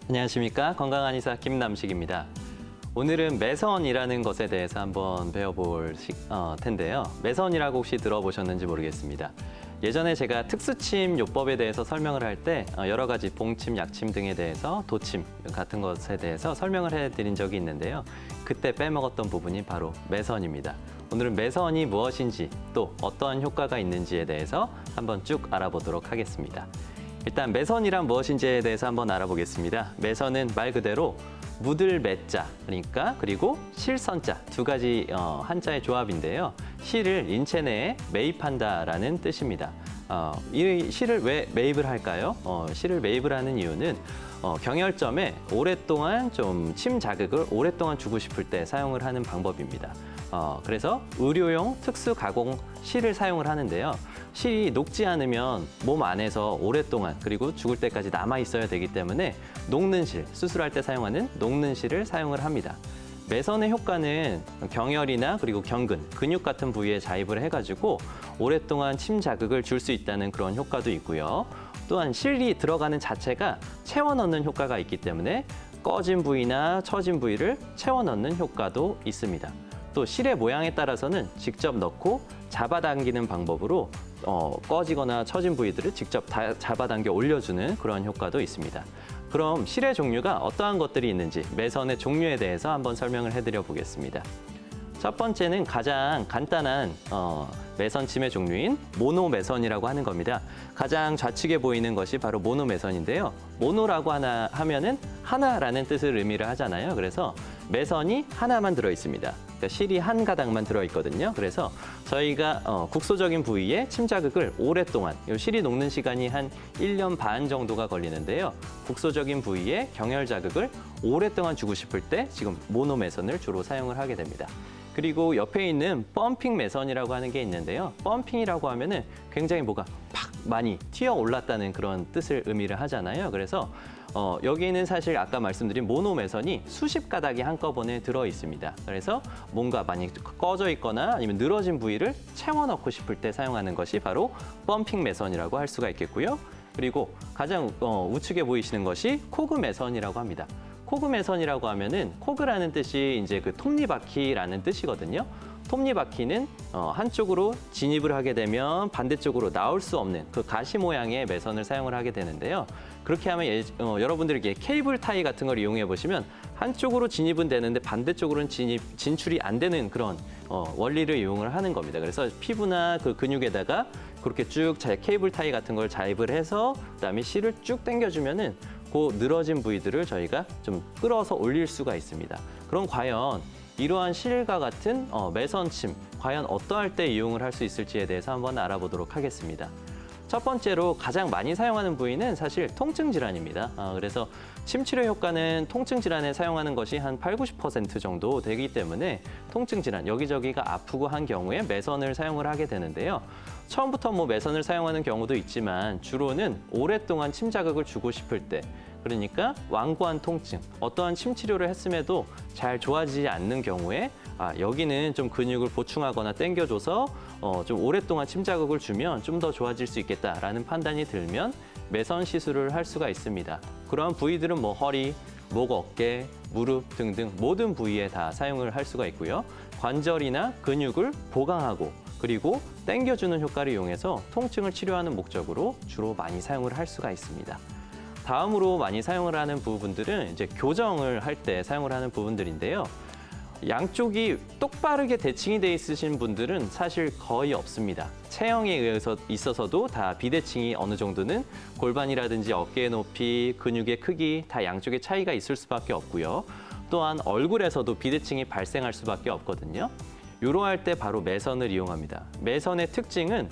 안녕하십니까. 건강한 의사 김남식입니다. 오늘은 매선이라는 것에 대해서 한번 배워볼 텐데요. 매선이라고 혹시 들어보셨는지 모르겠습니다. 예전에 제가 특수침 요법에 대해서 설명을 할 때 여러 가지 봉침, 약침 등에 대해서 도침 같은 것에 대해서 설명을 해드린 적이 있는데요. 그때 빼먹었던 부분이 바로 매선입니다. 오늘은 매선이 무엇인지 또 어떠한 효과가 있는지에 대해서 한번 쭉 알아보도록 하겠습니다. 일단 매선이란 무엇인지에 대해서 한번 알아보겠습니다. 매선은 말 그대로 묻을 매자, 그러니까 그리고 실선자 두 가지 한자의 조합인데요. 실을 인체 내에 매입한다라는 뜻입니다. 이 실을 왜 매입을 할까요? 실을 매입을 하는 이유는 경혈점에 오랫동안 좀 침 자극을 오랫동안 주고 싶을 때 사용을 하는 방법입니다. 그래서 의료용 특수 가공 실을 사용을 하는데요. 실이 녹지 않으면 몸 안에서 오랫동안 그리고 죽을 때까지 남아 있어야 되기 때문에 녹는 실, 수술할 때 사용하는 녹는 실을 사용을 합니다. 매선의 효과는 경혈이나 그리고 경근, 근육 같은 부위에 자입을 해가지고 오랫동안 침 자극을 줄 수 있다는 그런 효과도 있고요. 또한 실이 들어가는 자체가 채워 넣는 효과가 있기 때문에 꺼진 부위나 처진 부위를 채워 넣는 효과도 있습니다. 또 실의 모양에 따라서는 직접 넣고 잡아당기는 방법으로 꺼지거나 처진 부위들을 직접 잡아당겨 올려주는 그런 효과도 있습니다. 그럼 실의 종류가 어떠한 것들이 있는지 매선의 종류에 대해서 한번 설명을 해드려 보겠습니다. 첫 번째는 가장 간단한 매선침의 종류인 모노매선이라고 하는 겁니다. 가장 좌측에 보이는 것이 바로 모노매선인데요. 모노라고 하면은 하나라는 뜻을 의미를 하잖아요. 그래서 매선이 하나만 들어 있습니다. 그러니까 실이 한 가닥만 들어 있거든요. 그래서 저희가 국소적인 부위에 침 자극을 오랫동안, 실이 녹는 시간이 한 1년 반 정도가 걸리는데요. 국소적인 부위에 경혈 자극을 오랫동안 주고 싶을 때 지금 모노매선을 주로 사용을 하게 됩니다. 그리고 옆에 있는 펌핑 매선이라고 하는 게 있는데요. 펌핑이라고 하면은 굉장히 뭐가 팍 많이 튀어 올랐다는 그런 뜻을 의미를 하잖아요. 그래서 여기는 사실 아까 말씀드린 모노 매선이 수십 가닥이 한꺼번에 들어 있습니다. 그래서 뭔가 많이 꺼져 있거나 아니면 늘어진 부위를 채워 넣고 싶을 때 사용하는 것이 바로 펌핑 매선이라고 할 수가 있겠고요. 그리고 가장 우측에 보이시는 것이 코그 매선이라고 합니다. 코그 매선이라고 하면은 코그라는 뜻이 이제 그 톱니바퀴라는 뜻이거든요. 톱니바퀴는 한쪽으로 진입을 하게 되면 반대쪽으로 나올 수 없는 그 가시 모양의 매선을 사용을 하게 되는데요. 그렇게 하면 여러분들에게 케이블 타이 같은 걸 이용해 보시면 한쪽으로 진입은 되는데 반대쪽으로는 진출이 안 되는 그런 원리를 이용을 하는 겁니다. 그래서 피부나 그 근육에다가 그렇게 쭉 케이블 타이 같은 걸 자입을 해서 그다음에 실을 쭉 당겨주면은 그 늘어진 부위들을 저희가 좀 끌어서 올릴 수가 있습니다. 그럼 과연 이러한 실과 같은 매선침, 과연 어떠할 때 이용을 할 수 있을지에 대해서 한번 알아보도록 하겠습니다. 첫 번째로 가장 많이 사용하는 부위는 사실 통증 질환입니다. 그래서 침 치료 효과는 통증 질환에 사용하는 것이 한 80~90% 정도 되기 때문에 통증 질환, 여기저기가 아프고 한 경우에 매선을 사용을 하게 되는데요. 처음부터 매선을 사용하는 경우도 있지만 주로는 오랫동안 침 자극을 주고 싶을 때, 그러니까 완고한 통증, 어떠한 침 치료를 했음에도 잘 좋아지지 않는 경우에 여기는 좀 근육을 보충하거나 당겨줘서 좀 오랫동안 침 자극을 주면 좀 더 좋아질 수 있겠다라는 판단이 들면 매선 시술을 할 수가 있습니다. 그러한 부위들은 허리, 목, 어깨, 무릎 등등 모든 부위에 다 사용을 할 수가 있고요. 관절이나 근육을 보강하고 그리고 당겨주는 효과를 이용해서 통증을 치료하는 목적으로 주로 많이 사용을 할 수가 있습니다. 다음으로 많이 사용을 하는 부분들은 이제 교정을 할 때 사용을 하는 부분들인데요. 양쪽이 똑바르게 대칭이 돼 있으신 분들은 사실 거의 없습니다. 체형에 의해서 있어서도 다 비대칭이 어느 정도는 골반이라든지 어깨의 높이, 근육의 크기 다 양쪽에 차이가 있을 수밖에 없고요. 또한 얼굴에서도 비대칭이 발생할 수밖에 없거든요. 이러할 때 바로 매선을 이용합니다. 매선의 특징은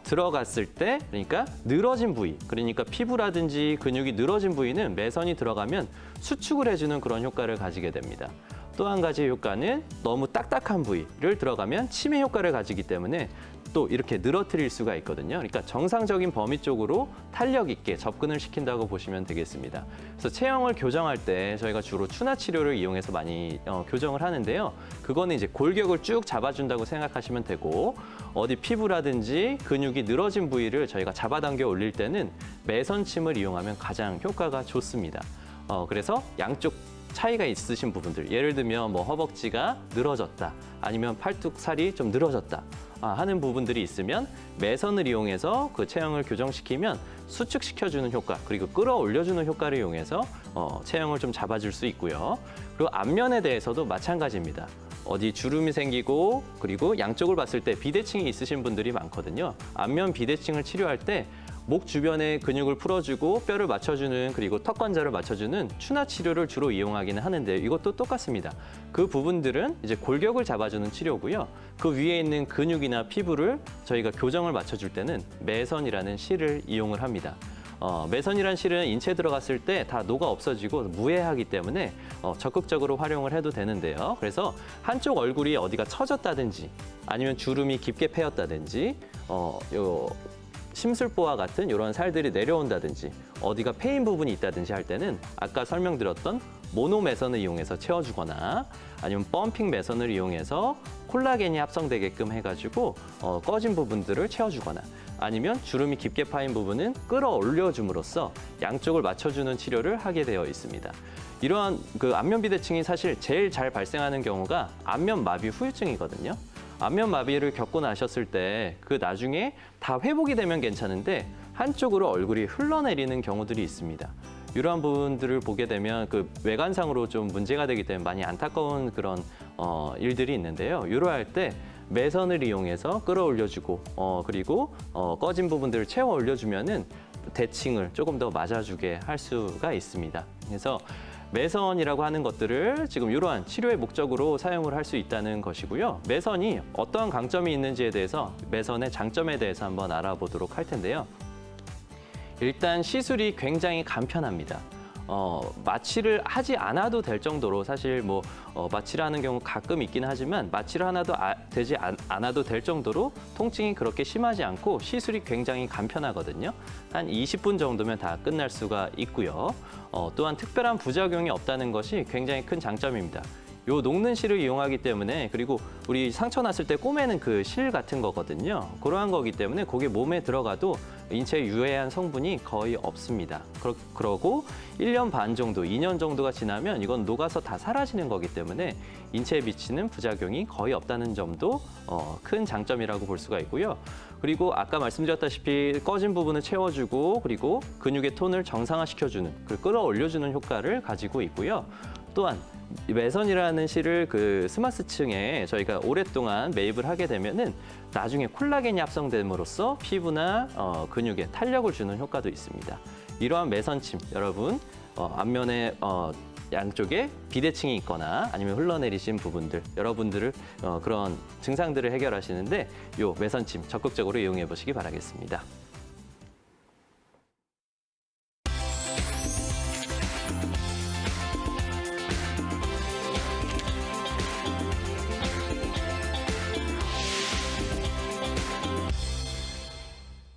들어갔을 때, 그러니까 늘어진 부위, 그러니까 피부라든지 근육이 늘어진 부위는 매선이 들어가면 수축을 해주는 그런 효과를 가지게 됩니다. 또 한 가지 효과는 너무 딱딱한 부위를 들어가면 치매 효과를 가지기 때문에 또 이렇게 늘어뜨릴 수가 있거든요. 그러니까 정상적인 범위 쪽으로 탄력 있게 접근을 시킨다고 보시면 되겠습니다. 그래서 체형을 교정할 때 저희가 주로 추나 치료를 이용해서 많이 교정을 하는데요. 그거는 이제 골격을 쭉 잡아준다고 생각하시면 되고 어디 피부라든지 근육이 늘어진 부위를 저희가 잡아당겨 올릴 때는 매선침을 이용하면 가장 효과가 좋습니다. 그래서 양쪽 차이가 있으신 부분들, 예를 들면 뭐 허벅지가 늘어졌다, 아니면 팔뚝살이 좀 늘어졌다 하는 부분들이 있으면 매선을 이용해서 그 체형을 교정시키면 수축시켜주는 효과, 그리고 끌어올려주는 효과를 이용해서 체형을 좀 잡아줄 수 있고요. 그리고 앞면에 대해서도 마찬가지입니다. 어디 주름이 생기고 그리고 양쪽을 봤을 때 비대칭이 있으신 분들이 많거든요. 앞면 비대칭을 치료할 때 목 주변의 근육을 풀어주고 뼈를 맞춰주는, 그리고 턱 관절을 맞춰주는 추나 치료를 주로 이용하기는 하는데 이것도 똑같습니다. 그 부분들은 이제 골격을 잡아주는 치료고요. 그 위에 있는 근육이나 피부를 저희가 교정을 맞춰줄 때는 매선이라는 실을 이용을 합니다. 매선이라는 실은 인체에 들어갔을 때 다 녹아 없어지고 무해하기 때문에 적극적으로 활용을 해도 되는데요. 그래서 한쪽 얼굴이 어디가 처졌다든지 아니면 주름이 깊게 패였다든지 심술보와 같은 이런 살들이 내려온다든지 어디가 패인 부분이 있다든지 할 때는 아까 설명드렸던 모노 매선을 이용해서 채워주거나 아니면 펌핑 매선을 이용해서 콜라겐이 합성되게끔 해가지고 꺼진 부분들을 채워주거나 아니면 주름이 깊게 파인 부분은 끌어올려줌으로써 양쪽을 맞춰주는 치료를 하게 되어 있습니다. 이러한 그 안면 비대칭이 사실 제일 잘 발생하는 경우가 안면 마비 후유증이거든요. 안면 마비를 겪고 나셨을 때 그 나중에 다 회복이 되면 괜찮은데 한쪽으로 얼굴이 흘러내리는 경우들이 있습니다. 이러한 부분들을 보게 되면 그 외관상으로 좀 문제가 되기 때문에 많이 안타까운 그런 일들이 있는데요. 이러할 때 매선을 이용해서 끌어올려주고 그리고 꺼진 부분들을 채워 올려주면은 대칭을 조금 더 맞아주게 할 수가 있습니다. 그래서 매선이라고 하는 것들을 지금 이러한 치료의 목적으로 사용을 할 수 있다는 것이고요. 매선이 어떠한 강점이 있는지에 대해서 매선의 장점에 대해서 한번 알아보도록 할 텐데요. 일단 시술이 굉장히 간편합니다. 마취를 하지 않아도 될 정도로 사실 뭐 마취를 하는 경우 가끔 있긴 하지만 마취를 하나도 되지 않아도 될 정도로 통증이 그렇게 심하지 않고 시술이 굉장히 간편하거든요. 한 20분 정도면 다 끝날 수가 있고요. 또한 특별한 부작용이 없다는 것이 굉장히 큰 장점입니다. 요 녹는 실을 이용하기 때문에, 그리고 우리 상처 났을 때 꼬매는 그 실 같은 거거든요. 그러한 거기 때문에 그게 몸에 들어가도 인체에 유해한 성분이 거의 없습니다. 그러고 1년 반 정도, 2년 정도가 지나면 이건 녹아서 다 사라지는 거기 때문에 인체에 미치는 부작용이 거의 없다는 점도 큰 장점이라고 볼 수가 있고요. 그리고 아까 말씀드렸다시피 꺼진 부분을 채워주고 그리고 근육의 톤을 정상화시켜주는, 그 끌어올려주는 효과를 가지고 있고요. 또한 매선이라는 실을 그 스마스층에 저희가 오랫동안 매입을 하게 되면은 나중에 콜라겐이 합성됨으로써 피부나 근육에 탄력을 주는 효과도 있습니다. 이러한 매선침, 여러분 앞면에 양쪽에 비대칭이 있거나 아니면 흘러내리신 부분들, 여러분들을 그런 증상들을 해결하시는데 요 매선침 적극적으로 이용해 보시기 바라겠습니다.